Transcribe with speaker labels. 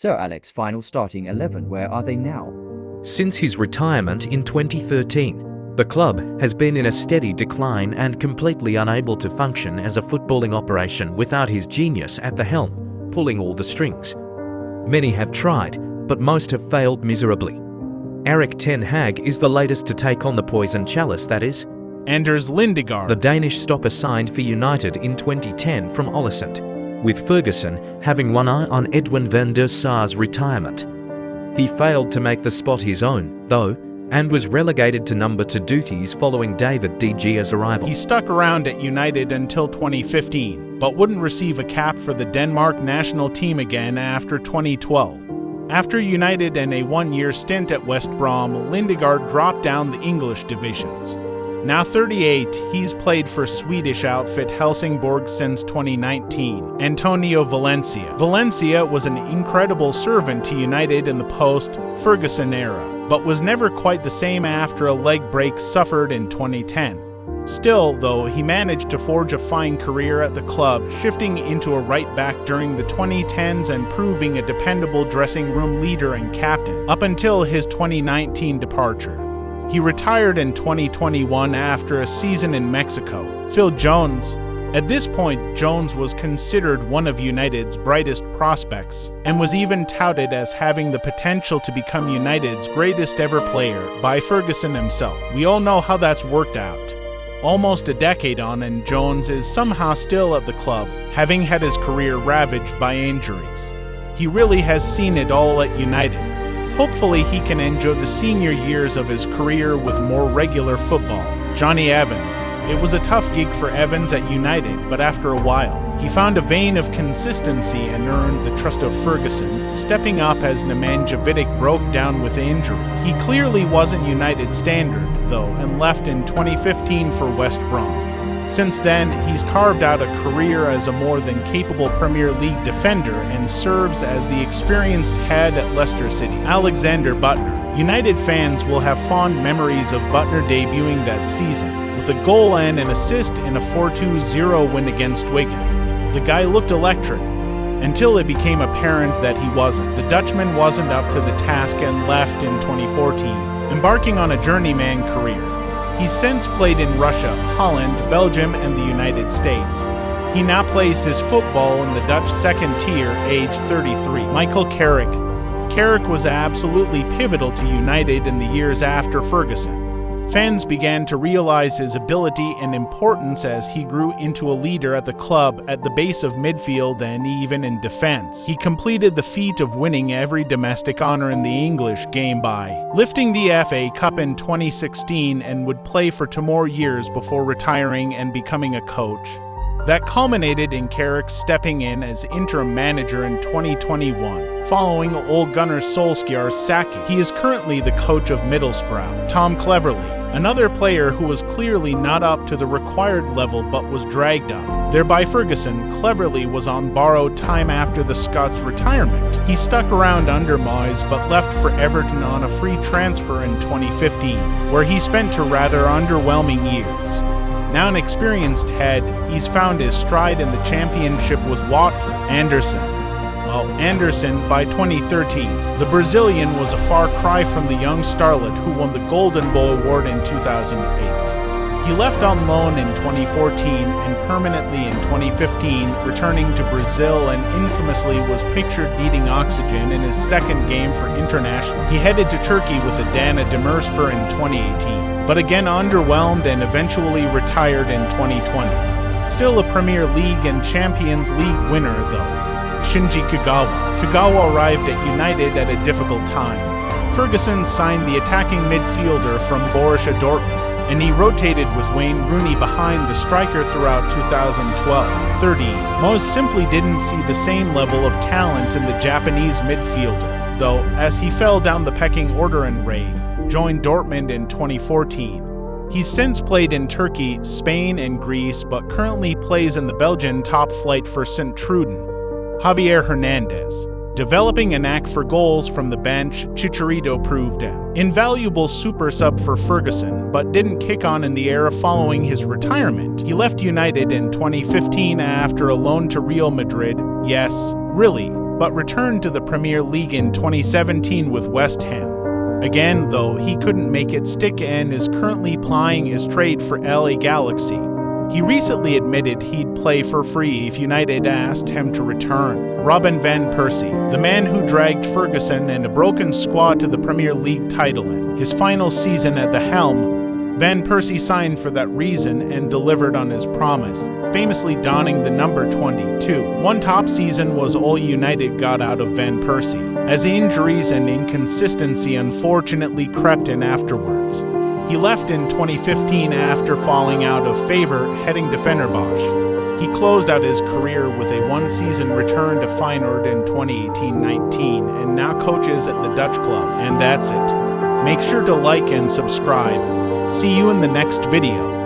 Speaker 1: Sir Alex final starting 11, where are they now?
Speaker 2: Since his retirement in 2013, the club has been in a steady decline and completely unable to function as a footballing operation without his genius at the helm, pulling all the strings. Many have tried, but most have failed miserably. Erik ten Hag is the latest to take on the poison chalice, that is.
Speaker 3: Anders Lindegaard,
Speaker 2: the Danish stopper, signed for United in 2010 from Ålesund, with Ferguson having one eye on Edwin van der Sar's retirement. He failed to make the spot his own, though, and was relegated to number 2 duties following David De Gea's arrival.
Speaker 3: He stuck around at United until 2015, but wouldn't receive a cap for the Denmark national team again after 2012. After United and a one-year stint at West Brom, Lindegaard dropped down the English divisions. Now 38, he's played for Swedish outfit Helsingborg since 2019. Antonio Valencia. Valencia was an incredible servant to United in the post-Ferguson era, but was never quite the same after a leg break suffered in 2010. Still, though, he managed to forge a fine career at the club, shifting into a right-back during the 2010s and proving a dependable dressing room leader and captain, up until his 2019 departure. He retired in 2021 after a season in Mexico. Phil Jones. At this point, Jones was considered one of United's brightest prospects, and was even touted as having the potential to become United's greatest ever player by Ferguson himself. We all know how that's worked out. Almost a decade on, and Jones is somehow still at the club, having had his career ravaged by injuries. He really has seen it all at United. Hopefully he can enjoy the senior years of his career with more regular football. Johnny Evans. It was a tough gig for Evans at United, but after a while, he found a vein of consistency and earned the trust of Ferguson, stepping up as Nemanja Vidic broke down with injuries. He clearly wasn't United standard, though, and left in 2015 for West Brom. Since then, he's carved out a career as a more than capable Premier League defender and serves as the experienced head at Leicester City. Alexander Butner. United fans will have fond memories of Butner debuting that season, with a goal and an assist in a 4-2-0 win against Wigan. The guy looked electric, until it became apparent that he wasn't. The Dutchman wasn't up to the task and left in 2014, embarking on a journeyman career. He's since played in Russia, Holland, Belgium, and the United States. He now plays his football in the Dutch second tier, age 33. Michael Carrick. Carrick was absolutely pivotal to United in the years after Ferguson. Fans began to realize his ability and importance as he grew into a leader at the club at the base of midfield and even in defense. He completed the feat of winning every domestic honor in the English game by lifting the FA Cup in 2016 and would play for 2 more years before retiring and becoming a coach. That culminated in Carrick stepping in as interim manager in 2021, following Ole Gunnar Solskjaer's sacking. He is currently the coach of Middlesbrough. Tom Cleverley, another player who was clearly not up to the required level but was dragged up. There by Ferguson, Cleverley was on borrowed time after the Scots' retirement. He stuck around under Moyes but left for Everton on a free transfer in 2015, where he spent 2 rather underwhelming years. Now an experienced head, he's found his stride in the championship with Watford. Anderson. Well, Anderson, by 2013, the Brazilian was a far cry from the young starlet who won the Golden Ball Award in 2008. He left on loan in 2014 and permanently in 2015, returning to Brazil and infamously was pictured needing oxygen in his second game for international. He headed to Turkey with Adana Demirspor in 2018, but again underwhelmed and eventually retired in 2020. Still a Premier League and Champions League winner, though. Shinji Kagawa. Kagawa arrived at United at a difficult time. Ferguson signed the attacking midfielder from Borussia Dortmund, and he rotated with Wayne Rooney behind the striker throughout 2012-13. Most simply didn't see the same level of talent in the Japanese midfielder, though, as he fell down the pecking order and joined Dortmund in 2014. He's since played in Turkey, Spain, and Greece, but currently plays in the Belgian top flight for St. Truden. Javier Hernandez. Developing a knack for goals from the bench, Chicharito proved an invaluable super sub for Ferguson, but didn't kick on in the era following his retirement. He left United in 2015 after a loan to Real Madrid. Yes, really, but returned to the Premier League in 2017 with West Ham. Again, though, he couldn't make it stick and is currently plying his trade for LA Galaxy. He recently admitted he'd play for free if United asked him to return. Robin van Persie, the man who dragged Ferguson and a broken squad to the Premier League title in his final season at the helm, Van Persie signed for that reason and delivered on his promise, famously donning the number 22. One top season was all United got out of Van Persie, as injuries and inconsistency unfortunately crept in afterwards. He left in 2015 after falling out of favor heading to Fenerbahce. He closed out his career with a one-season return to Feyenoord in 2018-19 and now coaches at the Dutch club. And that's it. Make sure to like and subscribe. See you in the next video.